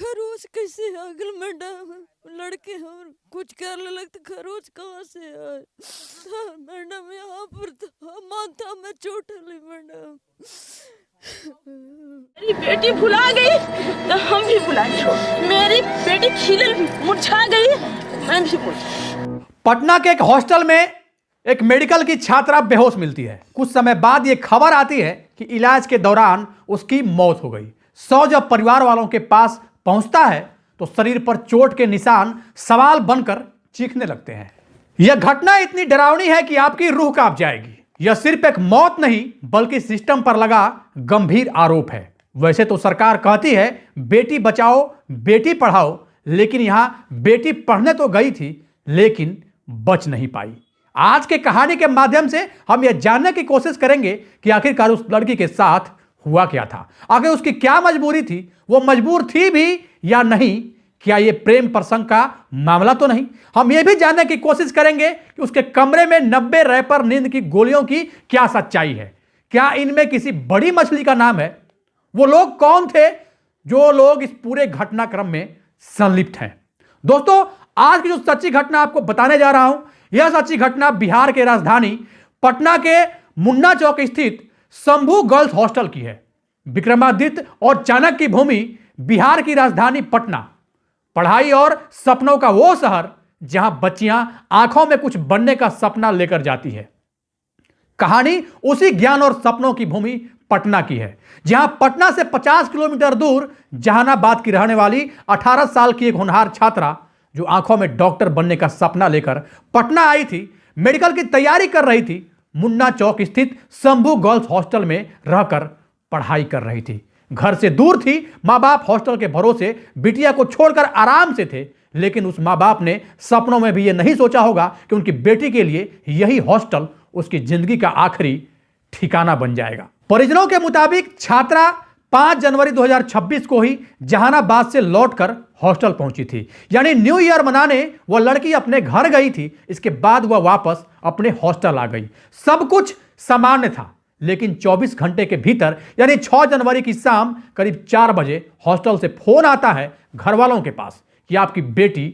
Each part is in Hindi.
खरोच कैसे आ गल मैडम? लड़के और कुछ कर लगते खरोच कहाँ से आए? हाँ, मैडम यहाँ पर तो माथा में चोट लगी मैडम। मेरी बेटी भुला गई तो हम भी भुलाएंगे। मेरी बेटी खिले मुरझा गई, मैं भी मुरझा। पटना के एक हॉस्टल में एक मेडिकल की छात्रा बेहोश मिलती है। कुछ समय बाद यह खबर आती है कि इलाज के दौरान उसकी मौत हो गई। जब परिवार वालों के पास पहुंचता है तो शरीर पर चोट के निशान सवाल बनकर चीखने लगते हैं। यह घटना इतनी डरावनी है कि आपकी रूह कांप जाएगी। यह सिर्फ एक मौत नहीं बल्कि सिस्टम पर लगा गंभीर आरोप है। वैसे तो सरकार कहती है बेटी बचाओ बेटी पढ़ाओ, लेकिन यहां बेटी पढ़ने तो गई थी लेकिन बच नहीं पाई। आज के कहानी के माध्यम से हम यह जानने की कोशिश करेंगे कि आखिरकार उस लड़की के साथ हुआ क्या था, आखिर उसकी क्या मजबूरी थी, वो मजबूर थी भी या नहीं, क्या यह प्रेम प्रसंग का मामला तो नहीं। हम यह भी जानने की कोशिश करेंगे कि उसके कमरे में 90 रैपर नींद की गोलियों की क्या सच्चाई है। क्या इनमें किसी बड़ी मछली का नाम है? वो लोग कौन थे जो लोग इस पूरे घटनाक्रम में संलिप्त हैं? दोस्तों, आज की जो सच्ची घटना आपको बताने जा रहा हूं, यह सच्ची घटना बिहार के राजधानी पटना के मुन्ना चौक स्थित शंभू गर्ल्स हॉस्टल की है। विक्रमादित्य और चाणक्य की भूमि बिहार की राजधानी पटना, पढ़ाई और सपनों का वो शहर जहां बच्चियां आंखों में कुछ बनने का सपना लेकर जाती है। कहानी उसी ज्ञान और सपनों की भूमि पटना की है, जहां पटना से 50 किलोमीटर दूर जहानाबाद की रहने वाली 18 साल की एक होनहार छात्रा, जो आंखों में डॉक्टर बनने का सपना लेकर पटना आई थी, मेडिकल की तैयारी कर रही थी, मुन्ना चौक स्थित शंभू गर्ल्स हॉस्टल में रहकर पढ़ाई कर रही थी। घर से दूर थी, मां बाप हॉस्टल के भरोसे बिटिया को छोड़कर आराम से थे, लेकिन उस मां बाप ने सपनों में भी यह नहीं सोचा होगा कि उनकी बेटी के लिए यही हॉस्टल उसकी जिंदगी का आखिरी ठिकाना बन जाएगा। परिजनों के मुताबिक छात्रा 5 जनवरी 2026 को ही जहानाबाद से लौटकर हॉस्टल पहुंची थी, यानी न्यू ईयर मनाने वह लड़की अपने घर गई थी। इसके बाद वह वापस अपने हॉस्टल आ गई। सब कुछ सामान्य था, लेकिन 24 घंटे के भीतर यानी 6 जनवरी की शाम करीब 4 बजे हॉस्टल से फोन आता है घर वालों के पास कि आपकी बेटी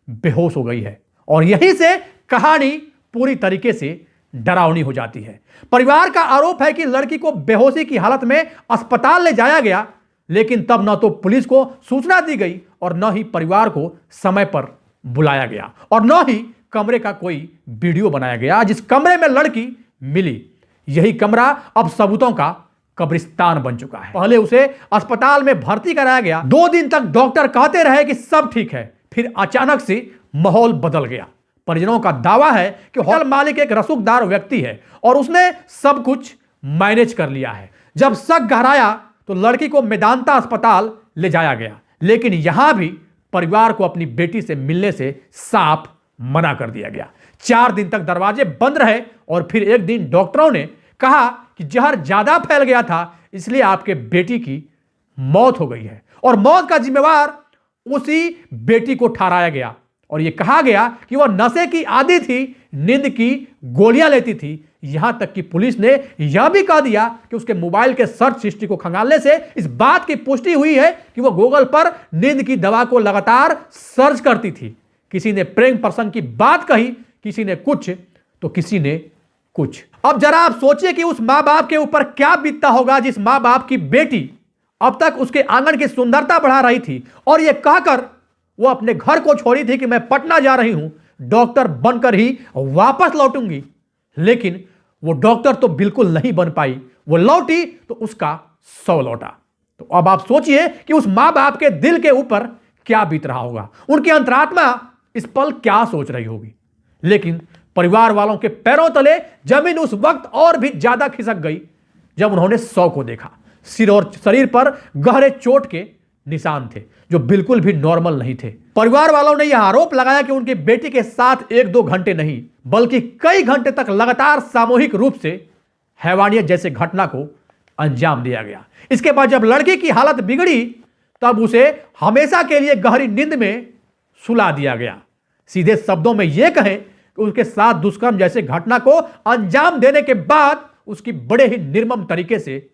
बेहोश हो गई है। और यहीं से कहानी पूरी तरीके से डरावनी हो जाती है। परिवार का आरोप है कि लड़की को बेहोशी की हालत में अस्पताल ले जाया गया, लेकिन तब न तो पुलिस को सूचना दी गई और न ही परिवार को समय पर बुलाया गया और न ही कमरे का कोई वीडियो बनाया गया जिस कमरे में लड़की मिली। यही कमरा अब सबूतों का कब्रिस्तान बन चुका है। पहले उसे अस्पताल में भर्ती कराया गया। 2 दिन तक डॉक्टर कहते रहे कि सब ठीक है, फिर अचानक से माहौल बदल गया। परिजनों का दावा है कि हॉल मालिक एक रसूखदार व्यक्ति है और उसने सब कुछ मैनेज कर लिया है। जब शक गहराया तो लड़की को मेदांता अस्पताल ले जाया गया, लेकिन यहां भी परिवार को अपनी बेटी से मिलने से साफ मना कर दिया गया। 4 दिन तक दरवाजे बंद रहे और फिर एक दिन डॉक्टरों ने कहा कि जहर ज्यादा फैल गया था, इसलिए आपके बेटी की मौत हो गई है और मौत का जिम्मेवार उसी बेटी को ठहराया गया। और यह कहा गया कि वह नशे की आदी थी, नींद की गोलियां लेती थी। यहां तक कि पुलिस ने यह भी कह दिया कि उसके मोबाइल के सर्च हिस्ट्री को खंगालने से इस बात की पुष्टि हुई है कि वह गूगल पर नींद की दवा को लगातार सर्च करती थी। किसी ने प्रेम प्रसंग की बात कही, किसी ने कुछ तो किसी ने कुछ। अब जरा आप सोचिए कि उस मां बाप के ऊपर क्या बीतता होगा जिस मां बाप की बेटी अब तक उसके आंगन की सुंदरता बढ़ा रही थी और यह कहकर वो अपने घर को छोड़ी थी कि मैं पटना जा रही हूं, डॉक्टर बनकर ही वापस लौटूंगी। लेकिन वो डॉक्टर तो बिल्कुल नहीं बन पाई। वो लौटी तो उसका 100 लौटा। तो अब आप सोचिए कि उस मां बाप के दिल के ऊपर क्या बीत रहा होगा, उनकी अंतरात्मा इस पल क्या सोच रही होगी। लेकिन परिवार वालों के पैरों तले जमीन उस वक्त और भी ज्यादा खिसक गई जब उन्होंने 100 को देखा। सिर और शरीर पर गहरे चोट के निशान थे जो बिल्कुल भी नॉर्मल नहीं थे। परिवार वालों ने यह आरोप लगाया कि उनकी बेटी के साथ 1-2 घंटे नहीं बल्कि कई घंटे तक लगातार सामूहिक रूप से हैवानियत जैसे घटना को अंजाम दिया गया। इसके बाद जब लड़की की हालत बिगड़ी तब उसे हमेशा के लिए गहरी नींद में सुला दिया गया। सीधे शब्दों में यह कहें कि उसके साथ दुष्कर्म जैसे घटना को अंजाम देने के बाद उसकी बड़े ही निर्मम तरीके से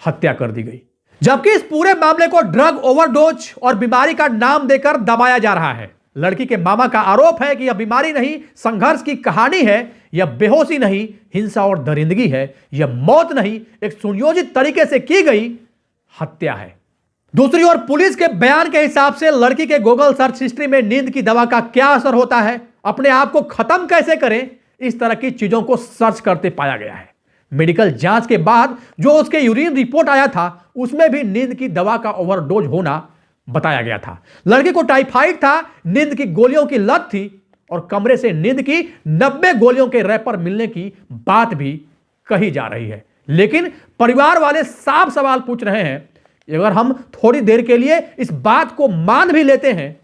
हत्या कर दी गई। जबकि इस पूरे मामले को ड्रग ओवरडोज और बीमारी का नाम देकर दबाया जा रहा है। लड़की के मामा का आरोप है कि यह बीमारी नहीं, संघर्ष की कहानी है, यह बेहोशी नहीं, हिंसा और दरिंदगी है, यह मौत नहीं, एक सुनियोजित तरीके से की गई हत्या है। दूसरी ओर पुलिस के बयान के हिसाब से लड़की के गूगल सर्च हिस्ट्री में नींद की दवा का क्या असर होता है, अपने आप को खत्म कैसे करें, इस तरह की चीजों को सर्च करते पाया गया है। मेडिकल जांच के बाद जो उसके यूरिन रिपोर्ट आया था उसमें भी नींद की दवा का ओवरडोज होना बताया गया था। लड़की को टाइफाइड था, नींद की गोलियों की लत थी और कमरे से नींद की 90 गोलियों के रैपर मिलने की बात भी कही जा रही है। लेकिन परिवार वाले साफ सवाल पूछ रहे हैं, अगर हम थोड़ी देर के लिए इस बात को मान भी लेते हैं,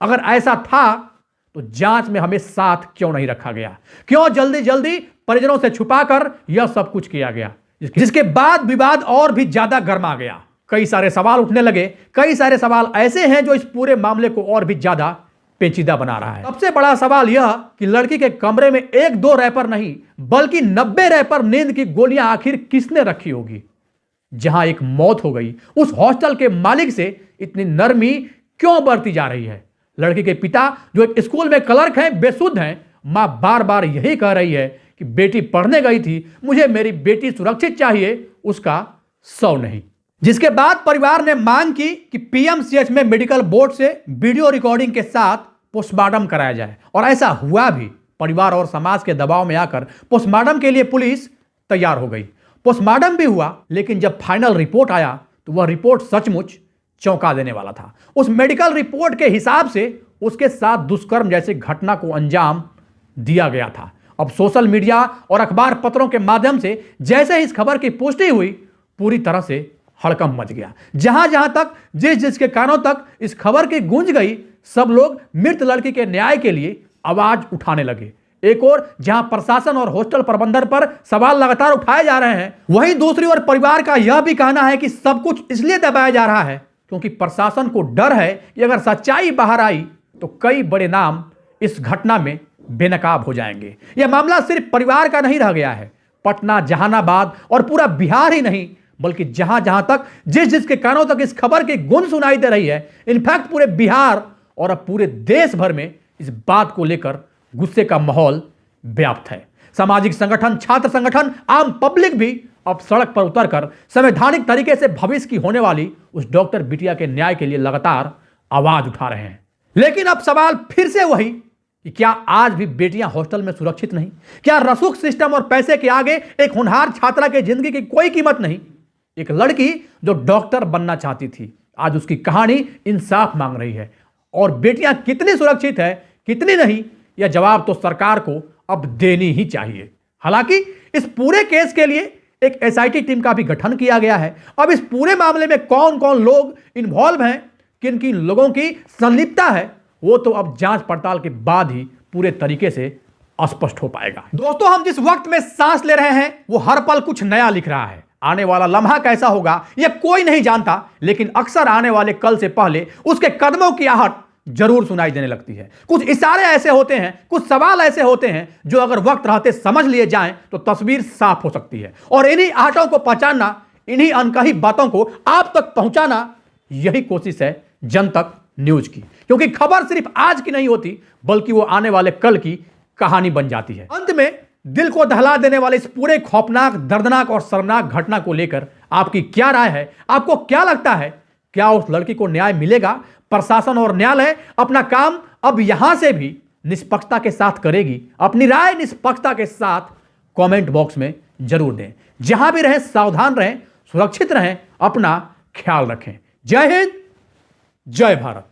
अगर ऐसा था तो जांच में हमें साथ क्यों नहीं रखा गया? क्यों जल्दी जल्दी परिजनों से छुपाकर यह सब कुछ किया गया? जिसके बाद विवाद और भी ज्यादा गर्मा गया। कई सारे सवाल उठने लगे। कई सारे सवाल ऐसे हैं जो इस पूरे मामले को और भी ज्यादा पेचीदा बना रहा है। सबसे बड़ा सवाल यह कि लड़की के कमरे में 1-2 रैपर नहीं बल्कि 90 रैपर नींद की गोलियां आखिर किसने रखी होगी? जहां एक मौत हो गई, उस हॉस्टल के मालिक से इतनी नरमी क्यों बरती जा रही है? लड़की के पिता जो एक स्कूल में क्लर्क हैं, बेसुध हैं। मां बार बार यही कह रही है कि बेटी पढ़ने गई थी, मुझे मेरी बेटी सुरक्षित चाहिए, उसका शव नहीं। जिसके बाद परिवार ने मांग की कि पीएमसीएच में मेडिकल बोर्ड से वीडियो रिकॉर्डिंग के साथ पोस्टमार्टम कराया जाए और ऐसा हुआ भी। परिवार और समाज के दबाव में आकर पोस्टमार्टम के लिए पुलिस तैयार हो गई। पोस्टमार्टम भी हुआ, लेकिन जब फाइनल रिपोर्ट आया तो वह रिपोर्ट सचमुच चौंका देने वाला था। उस मेडिकल रिपोर्ट के हिसाब से उसके साथ दुष्कर्म जैसे घटना को अंजाम दिया गया था। अब सोशल मीडिया और अखबार पत्रों के माध्यम से जैसे ही इस खबर की पुष्टि हुई, पूरी तरह से हड़कंप मच गया। जहां जहां तक जिसके कानों तक इस खबर की गूंज गई, सब लोग मृत लड़की के न्याय के लिए आवाज उठाने लगे। एक और जहां प्रशासन और हॉस्टल प्रबंधन पर सवाल लगातार उठाए जा रहे हैं, वहीं दूसरी ओर परिवार का यह भी कहना है कि सब कुछ इसलिए दबाया जा रहा है क्योंकि प्रशासन को डर है कि अगर सच्चाई बाहर आई तो कई बड़े नाम इस घटना में बेनकाब हो जाएंगे। यह मामला सिर्फ परिवार का नहीं रह गया है। पटना, जहानाबाद और पूरा बिहार ही नहीं बल्कि जहां जहां तक जिसके कानों तक इस खबर की गूंज सुनाई दे रही है, इनफैक्ट पूरे बिहार और अब पूरे देश भर में इस बात को लेकर गुस्से का माहौल व्याप्त है। सामाजिक संगठन, छात्र संगठन, आम पब्लिक भी अब सड़क पर उतरकर संवैधानिक तरीके से भविष्य की होने वाली उस डॉक्टर बिटिया के न्याय के लिए लगातार आवाज उठा रहे हैं। लेकिन अब सवाल फिर से वही कि क्या आज भी बेटियां हॉस्टल में सुरक्षित नहीं? क्या रसूख सिस्टम और पैसे के आगे एक होनहार छात्रा की जिंदगी की कोई कीमत नहीं? एक लड़की जो डॉक्टर बनना चाहती थी, आज उसकी कहानी इंसाफ मांग रही है। और बेटियां कितनी सुरक्षित है, कितनी नहीं, यह जवाब तो सरकार को अब देनी ही चाहिए। हालांकि इस पूरे केस के लिए एक एसआईटी टीम का भी गठन किया गया है। अब इस पूरे मामले में कौन कौन लोग इन्वॉल्व हैं, किन किन लोगों की संलिप्तता है, वो तो अब जांच पड़ताल के बाद ही पूरे तरीके से स्पष्ट हो पाएगा। दोस्तों, हम जिस वक्त में सांस ले रहे हैं वो हर पल कुछ नया लिख रहा है। आने वाला लम्हा कैसा होगा यह कोई नहीं जानता, लेकिन अक्सर आने वाले कल से पहले उसके कदमों की आहट जरूर सुनाई देने लगती है। कुछ इशारे ऐसे होते हैं, कुछ सवाल ऐसे होते हैं जो अगर वक्त रहते समझ लिए जाएं तो तस्वीर साफ हो सकती है। और इन्हीं आहटों को पहचानना, इन्हीं अनकही बातों को आप तक पहुंचाना, यही कोशिश है जनतक न्यूज की। क्योंकि खबर सिर्फ आज की नहीं होती बल्कि वो आने वाले कल की कहानी बन जाती है। अंत में दिल को दहला देने वाले इस पूरे खौफनाक, दर्दनाक और शर्मनाक घटना को लेकर आपकी क्या राय है? आपको क्या लगता है, क्या उस लड़की को न्याय मिलेगा? प्रशासन और न्यायालय अपना काम अब यहां से भी निष्पक्षता के साथ करेगी? अपनी राय निष्पक्षता के साथ कमेंट बॉक्स में जरूर दें। जहां भी रहें सावधान रहें, सुरक्षित रहें, अपना ख्याल रखें। जय हिंद, जय भारत।